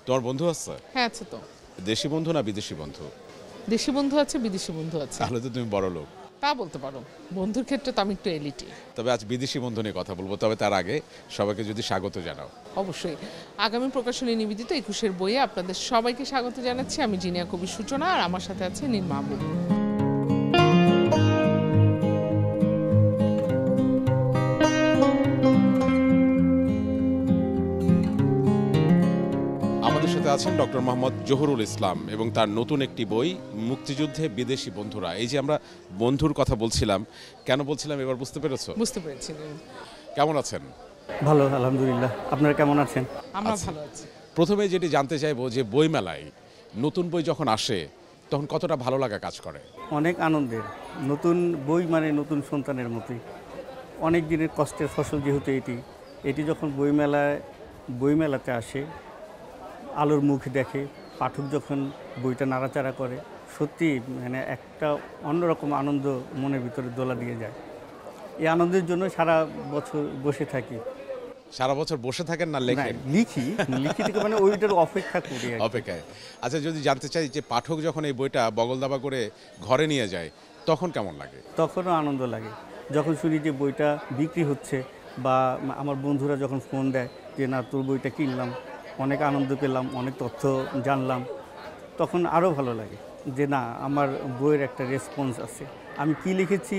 তোমার বন্ধু আছে? হ্যাঁ আছে তো। দেশি বন্ধু না বিদেশি বন্ধু? দেশি বন্ধু আছে, বিদেশি বন্ধু আছে। তাহলে তো তুমি বড় লোক। তা বলতে পারো, বন্ধুর ক্ষেত্রে তো আমি একটু এলিটি। তবে আজ বিদেশি বন্ধু নিয়ে কথা বলবো, তবে তার আগে সবাইকে যদি স্বাগত জানাও। অবশ্যই। আগামী প্রকাশনী নিবেদিত 21-এর বইয়ে আপনাদের সবাইকে স্বাগত জানাচ্ছি। আমি জিনিয়া কবির সূচনা, আর আমার সাথে আছে নীল মাহবুব। আমাদের সাথে আছেন ডক্টর মোহাম্মদ জহুরুল ইসলাম এবং তার নতুন একটি বই মুক্তিযুদ্ধে বিদেশি বন্ধুরা। এই যে আমরা বন্ধুর কথা বলছিলাম, কেন বলছিলাম এবার বুঝতে পেরেছো? বুঝতে পেরেছি। কেমন আছেন? ভালো, আলহামদুলিল্লাহ। আপনারা কেমন আছেন? আমরা ভালো আছি। প্রথমে যেটি জানতে চাইবো যে বই মেলায় নতুন বই যখন আসে তখন কতটা ভালো লাগা কাজ করে? অনেক আনন্দের। নতুন বই মানে নতুন সন্তানের মতোই। অনেক দিনের কষ্টের ফসল যেহেতু এটি যখন বইমেলাতে আসে, আলোর মুখ দেখে, পাঠক যখন বইটা নাড়াচাড়া করে, সত্যি মানে একটা অন্যরকম আনন্দ মনের ভিতরে দোলা দিয়ে যায়। এই আনন্দের জন্য সারা বছর বসে থাকি। সারা বছর বসে থাকেন না লেখেন? লিখি থেকে মানে ওইটার অপেক্ষা করি আর কি। অপেক্ষায়। আচ্ছা, যদি জানতে চাই যে পাঠক যখন এই বইটা বগল দাবা করে ঘরে নিয়ে যায় তখন কেমন লাগে? তখনও আনন্দ লাগে যখন শুনি যে বইটা বিক্রি হচ্ছে, বা আমার বন্ধুরা যখন ফোন দেয় যে না তোর বইটা কিনলাম, অনেক আনন্দ পেলাম, অনেক তথ্য জানলাম, তখন আরও ভালো লাগে যে না আমার বইয়ের একটা রেসপন্স আছে, আমি কি লিখেছি,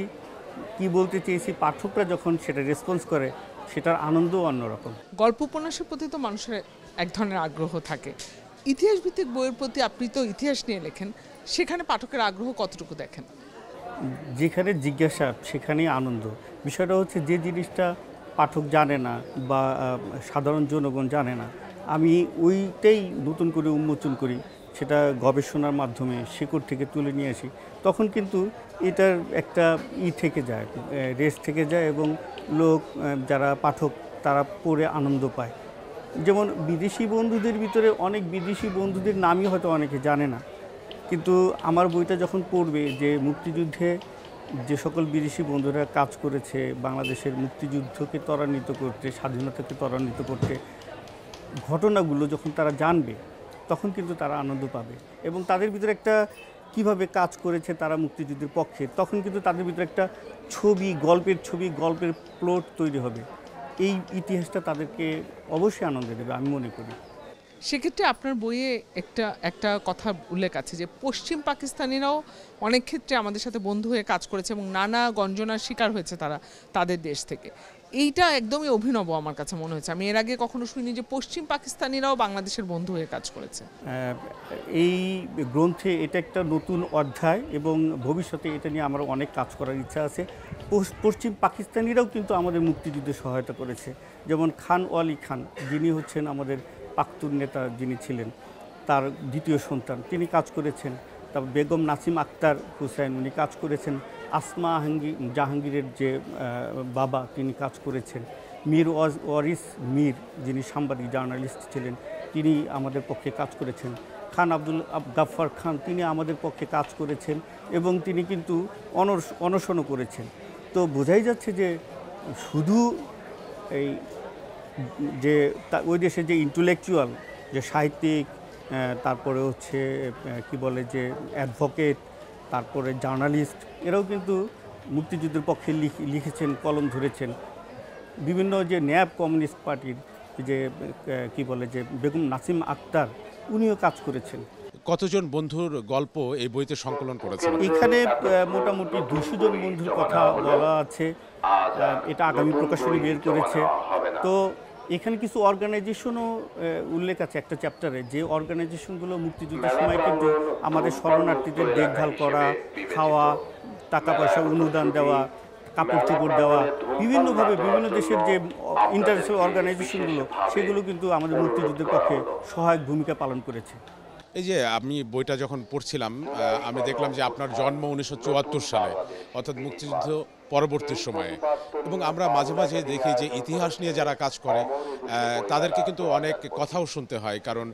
কি বলতে চেয়েছি, পাঠকরা যখন সেটা রেসপন্স করে সেটার আনন্দও অন্যরকম। গল্প উপন্যাসের প্রতি তো মানুষের এক ধরনের আগ্রহ থাকে। ইতিহাস ভিত্তিক বইয়ের প্রতি আপনি তো ইতিহাস নিয়ে লেখেন, সেখানে পাঠকের আগ্রহ কতটুকু দেখেন? যেখানে জিজ্ঞাসা সেখানেই আনন্দ। বিষয়টা হচ্ছে যে জিনিসটা পাঠক জানে না বা সাধারণ জনগণ জানে না, আমি ওইটাই নতুন করে উন্মোচন করি, সেটা গবেষণার মাধ্যমে শেকড় থেকে তুলে নিয়ে আসি, তখন কিন্তু এটার একটা থেকে যায়, রেস থেকে যায়, এবং লোক যারা পাঠক তারা পড়ে আনন্দ পায়। যেমন বিদেশি বন্ধুদের ভিতরে অনেক বিদেশি বন্ধুদের নামই হয়তো অনেকে জানে না, কিন্তু আমার বইটা যখন পড়বে যে মুক্তিযুদ্ধে যে সকল বিদেশি বন্ধুরা কাজ করেছে বাংলাদেশের মুক্তিযুদ্ধকে ত্বরান্বিত করতে, স্বাধীনতাকে ত্বরান্বিত করতে, ঘটনাগুলো যখন তারা জানবে তখন কিন্তু তারা আনন্দ পাবে, এবং তাদের ভিতরে একটা কিভাবে কাজ করেছে তারা মুক্তিযুদ্ধের পক্ষে, তখন কিন্তু তাদের ভিতরে একটা গল্পের প্লট তৈরি হবে। এই ইতিহাসটা তাদেরকে অবশ্যই আনন্দ দেবে আমি মনে করি। সেক্ষেত্রে আপনার বইয়ে একটা কথা উল্লেখ আছে যে পশ্চিম পাকিস্তানিরাও অনেক ক্ষেত্রে আমাদের সাথে বন্ধু হয়ে কাজ করেছে এবং নানা গঞ্জনার শিকার হয়েছে তারা তাদের দেশ থেকে। এইটা একদমই অভিনব আমার কাছে মনে হয়েছে। আমি এর আগে কখনো শুনিনি যে পশ্চিম পাকিস্তানিরাও বাংলাদেশের বন্ধু হয়ে কাজ করেছে। এই গ্রন্থে এটা একটা নতুন অধ্যায়, এবং ভবিষ্যতে এটা নিয়ে আমার অনেক কাজ করার ইচ্ছা আছে। পশ্চিম পাকিস্তানিরাও কিন্তু আমাদের মুক্তিযুদ্ধে সহায়তা করেছে। যেমন খান ওয়ালি খান, যিনি হচ্ছেন আমাদের পাখতুন নেতা যিনি ছিলেন, তার দ্বিতীয় সন্তান, তিনি কাজ করেছেন। তারপর বেগম নাসিম আক্তার হুসাইন, উনি কাজ করেছেন। আসমা জাহাঙ্গীরের যে বাবা, তিনি কাজ করেছেন। মীর ওয়ারিস মীর, যিনি সাংবাদিক জার্নালিস্ট ছিলেন, তিনি আমাদের পক্ষে কাজ করেছেন। খান আব্দুল গাফফার খান, তিনি আমাদের পক্ষে কাজ করেছেন, এবং তিনি কিন্তু অনশনও করেছেন। তো বোঝাই যাচ্ছে যে শুধু এই যে ওই দেশের যে ইন্টেলেকচুয়াল, যে সাহিত্যিক, তারপরে হচ্ছে কি বলে যে অ্যাডভোকেট, তারপরে জার্নালিস্ট, এরাও কিন্তু মুক্তিযুদ্ধের পক্ষে লিখেছেন, কলম ধরেছেন। বিভিন্ন যে ন্যাপ কমিউনিস্ট পার্টির যে কি বলে যে বেগম নাসিম আক্তার, উনিও কাজ করেছেন। কতজন বন্ধুর গল্প এই বইতে সংকলন করেছেন? এখানে মোটামুটি 200 জন বন্ধুর কথা বলা আছে। এটা আগামী প্রকাশনী বের করেছে। তো এখানে কিছু অর্গানাইজেশনও উল্লেখ আছে একটা চ্যাপ্টারে, যে অর্গানাইজেশনগুলো মুক্তিযুদ্ধের সময় কিন্তু আমাদের শরণার্থীদের দেখভাল করা, খাওয়া, টাকা পয়সা অনুদান দেওয়া, কাপড় চোপড় দেওয়া, বিভিন্নভাবে বিভিন্ন দেশের যে ইন্টারন্যাশনাল অর্গানাইজেশনগুলো, সেগুলো কিন্তু আমাদের মুক্তিযুদ্ধের পক্ষে সহায়ক ভূমিকা পালন করেছে। এই যে আমি বইটা যখন পড়ছিলাম, আমি দেখলাম যে আপনার জন্ম 1974 সালে, অর্থাৎ মুক্তিযুদ্ধ পরবর্তী সময়ে, এবং আমরা মাঝে মাঝে দেখি যে ইতিহাস নিয়ে যারা কাজ করে তাদেরকে কিন্তু অনেক কথাও শুনতে হয়, কারণ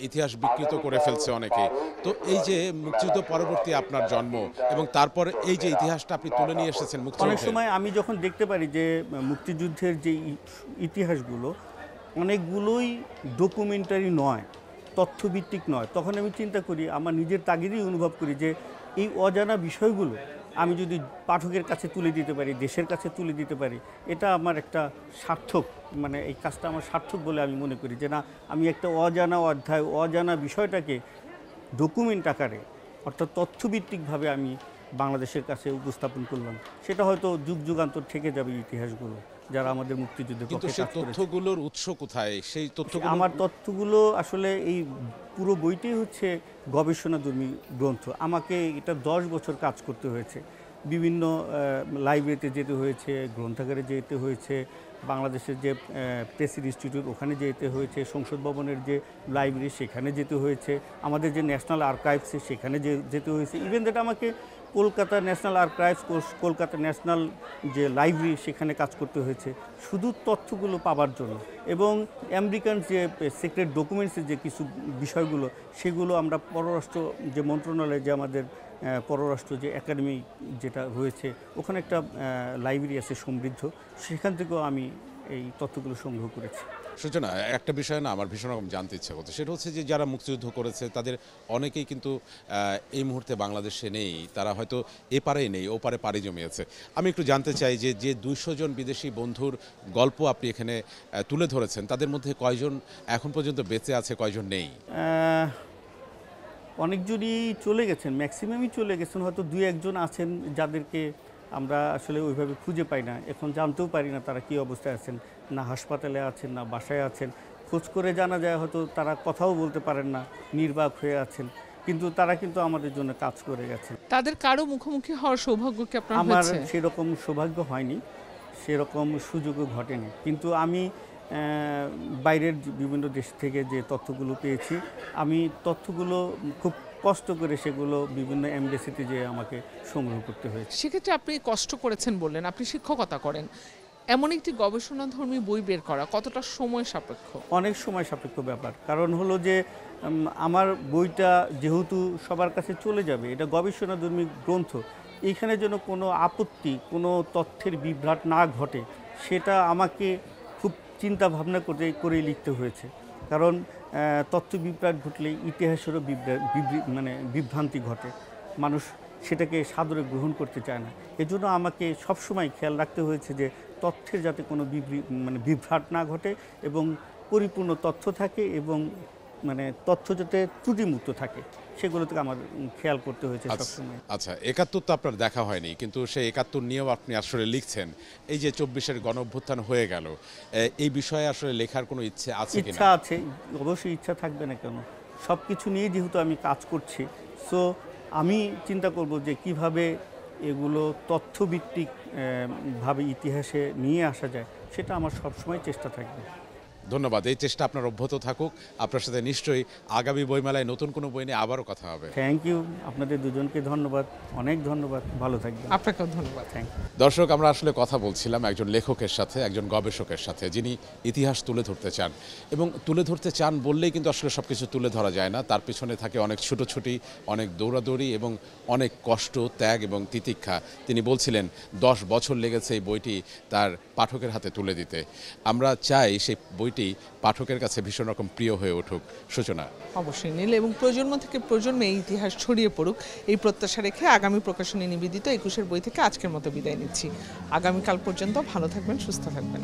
ইতিহাস বিকৃত করে ফেলছে অনেকে। তো এই যে মুক্তিযুদ্ধ পরবর্তী আপনার জন্ম, এবং তারপর এই যে ইতিহাসটা আপনি তুলে নিয়ে এসেছেন মুক্তিযুদ্ধে, অনেক সময় আমি যখন দেখতে পারি যে মুক্তিযুদ্ধের যে ইতিহাসগুলো অনেকগুলোই ডকুমেন্টারি নয়, তথ্যভিত্তিক নয়, তখন আমি চিন্তা করি, আমার নিজের তাগিদেই অনুভব করি যে এই অজানা বিষয়গুলো আমি যদি পাঠকের কাছে তুলে দিতে পারি, দেশের কাছে তুলে দিতে পারি, এটা আমার একটা সার্থক, মানে এই কাজটা আমার সার্থক বলে আমি মনে করি। যে না, আমি একটা অজানা অধ্যায়, অজানা বিষয়টাকে ডকুমেন্ট আকারে অর্থাৎ তথ্যভিত্তিকভাবে আমি বাংলাদেশের কাছে উপস্থাপন করলাম, সেটা হয়তো যুগ যুগান্তর থেকে যাবে ইতিহাসগুলো, যারা আমাদের মুক্তিযুদ্ধের কিন্তু পক্ষে সেই কাজ করেছে। তথ্যগুলোর উৎস কোথায়? সেই তথ্যগুলো আমার তথ্যগুলো আসলে এই পুরো বইটাই হচ্ছে গবেষণাধর্মী গ্রন্থ। আমাকে এটা 10 বছর কাজ করতে হয়েছে। বিভিন্ন লাইব্রেরিতে যেতে হয়েছে, গ্রন্থাগারে যেতে হয়েছে, বাংলাদেশের যে প্রেস ইনস্টিটিউট ওখানে যেতে হয়েছে, সংসদ ভবনের যে লাইব্রেরি সেখানে যেতে হয়েছে, আমাদের যে ন্যাশনাল আর্কাইভসে সেখানে যেতে হয়েছে। ইভেন দ্যাট আমাকে Kolkata national archives, Kolkata national যে লাইব্রেরি সেখানে কাজ করতে হয়েছে শুধু তথ্যগুলো পাবার জন্য। এবং আমেরিকান যে সিক্রেট ডকুমেন্টসের যে কিছু বিষয়গুলো, সেগুলো আমরা পররাষ্ট্র যে মন্ত্রণালয়, যে আমাদের পররাষ্ট্র যে একাডেমি যেটা রয়েছে, ওখানে একটা লাইব্রেরি আছে সমৃদ্ধ, সেখান থেকেও আমি এই তথ্যগুলো সংগ্রহ করেছি। সূচনা, একটা বিষয় না আমার ভীষণ রকম জানতে ইচ্ছে করছে, সেটা হচ্ছে যে যারা মুক্তিযুদ্ধ করেছে তাদের অনেকেই কিন্তু এই মুহূর্তে বাংলাদেশে নেই, তারা হয়তো এপারেই নেই, ওপারে পাড়ি জমিয়েছে। আমি একটু জানতে চাই যে 200 জন বিদেশি বন্ধুর গল্প আপনি এখানে তুলে ধরেছেন, তাদের মধ্যে কয়জন এখন পর্যন্ত বেঁচে আছে, কয়জন নেই? অনেকজনই চলে গেছেন, ম্যাক্সিমামই চলে গেছেন, হয়তো 2-1 জন আছেন যাদেরকে আমরা আসলে ওইভাবে খুঁজে পাই না, এখন জানতেও পারি না তারা কী অবস্থায় আছেন, না হাসপাতালে আছেন না বাসায় আছেন। খোঁজ করে জানা যায় হয়তো তারা কথাও বলতে পারেন না, নির্বাক হয়ে আছেন, কিন্তু তারা কিন্তু আমাদের জন্য কাজ করে গেছেন। তাদের কারো মুখোমুখি হওয়ার সৌভাগ্য কি আপনার আমার হয়েছে? সেরকম সৌভাগ্য হয়নি, সেরকম সুযোগও ঘটেনি, কিন্তু আমি বাইরের বিভিন্ন দেশ থেকে যে তথ্যগুলো পেয়েছি, আমি তথ্যগুলো খুব কষ্ট করে সেগুলো বিভিন্ন এমবেসিতে যেয়ে আমাকে সংগ্রহ করতে হয়েছে। সেক্ষেত্রে আপনি কষ্ট করেছেন বললেন, আপনি শিক্ষকতা করেন, এমন একটি গবেষণাধর্মী বই বের করা কতটা সময় সাপেক্ষ? অনেক সময় সাপেক্ষ ব্যাপার, কারণ হলো যে আমার বইটা যেহেতু সবার কাছে চলে যাবে, এটা গবেষণাধর্মী গ্রন্থ, এইখানে যেন কোনো আপত্তি, কোনো তথ্যের বিভ্রাট না ঘটে, সেটা আমাকে খুব চিন্তা ভাবনা করেই লিখতে হয়েছে। কারণ তথ্য বিভ্রাট ঘটলে ইতিহাসেরও বিভ্রান্তি ঘটে, মানুষ সেটাকে সাদরে গ্রহণ করতে চায় না। এজন্য আমাকে সবসময় খেয়াল রাখতে হয়েছে যে তথ্যের যাতে কোনো বিভ্রাট না ঘটে এবং পরিপূর্ণ তথ্য থাকে, এবং তথ্য যাতে ত্রুটিমুক্ত থাকে, সেগুলো থেকে আমার খেয়াল করতে হয়েছে সবসময়। আচ্ছা, 71 তো আপনার দেখা হয়নি, কিন্তু সেই 71 নিয়েও আপনি আসলে লিখছেন। এই যে 24-এর গণঅভ্যুত্থান হয়ে গেল, এই বিষয়ে আসলে লেখার কোনো ইচ্ছে আছে কিনা? ইচ্ছা আছে, অবশ্যই ইচ্ছা থাকবে না কেন। সব কিছু নিয়ে যেহেতু আমি কাজ করছি, সো আমি চিন্তা করব যে কিভাবে এগুলো তথ্যভিত্তিক ভাবে ইতিহাসে নিয়ে আসা যায়, সেটা আমার সবসময় চেষ্টা থাকবে। ধন্যবাদ, এই চেষ্টা আপনার অব্যাহত থাকুক। আপনার সাথে নিশ্চয়ই আগামী বইমেলায় নতুন কোনো বই নিয়ে আবারও কথা হবে। থ্যাংক ইউ, আপনাদের দুজনকে ধন্যবাদ, অনেক ধন্যবাদ, ভালো থাকবেন। আপনাকেও ধন্যবাদ। Thank you. দর্শক, আমরা আসলে কথা বলছিলাম একজন লেখকের সাথে, একজন গবেষকের সাথে, যিনি ইতিহাস তুলে ধরতে চান, এবং তুলে ধরতে চান বললেই কিন্তু আসলে সব কিছু তুলে ধরা যায় না। তার পিছনে থাকে অনেক ছুটোছুটি, অনেক দৌড়াদৌড়ি এবং অনেক কষ্ট, ত্যাগ এবং তিতিক্ষা। তিনি বলছিলেন 10 বছর লেগেছে এই বইটি তার পাঠকের হাতে তুলে দিতে। আমরা চাই সেই বইটি পাঠকের কাছে ভীষণ রকম প্রিয় হয়ে উঠুক। সূচনা, অবশ্যই নীল, এবং প্রজন্ম থেকে প্রজন্মে এই ইতিহাস ছড়িয়ে পড়ুক, এই প্রত্যাশা রেখে আগামী প্রকাশনী নিবেদিত 21-এর বই থেকে আজকের মতো বিদায় নিচ্ছি। আগামীকাল পর্যন্ত ভালো থাকবেন, সুস্থ থাকবেন।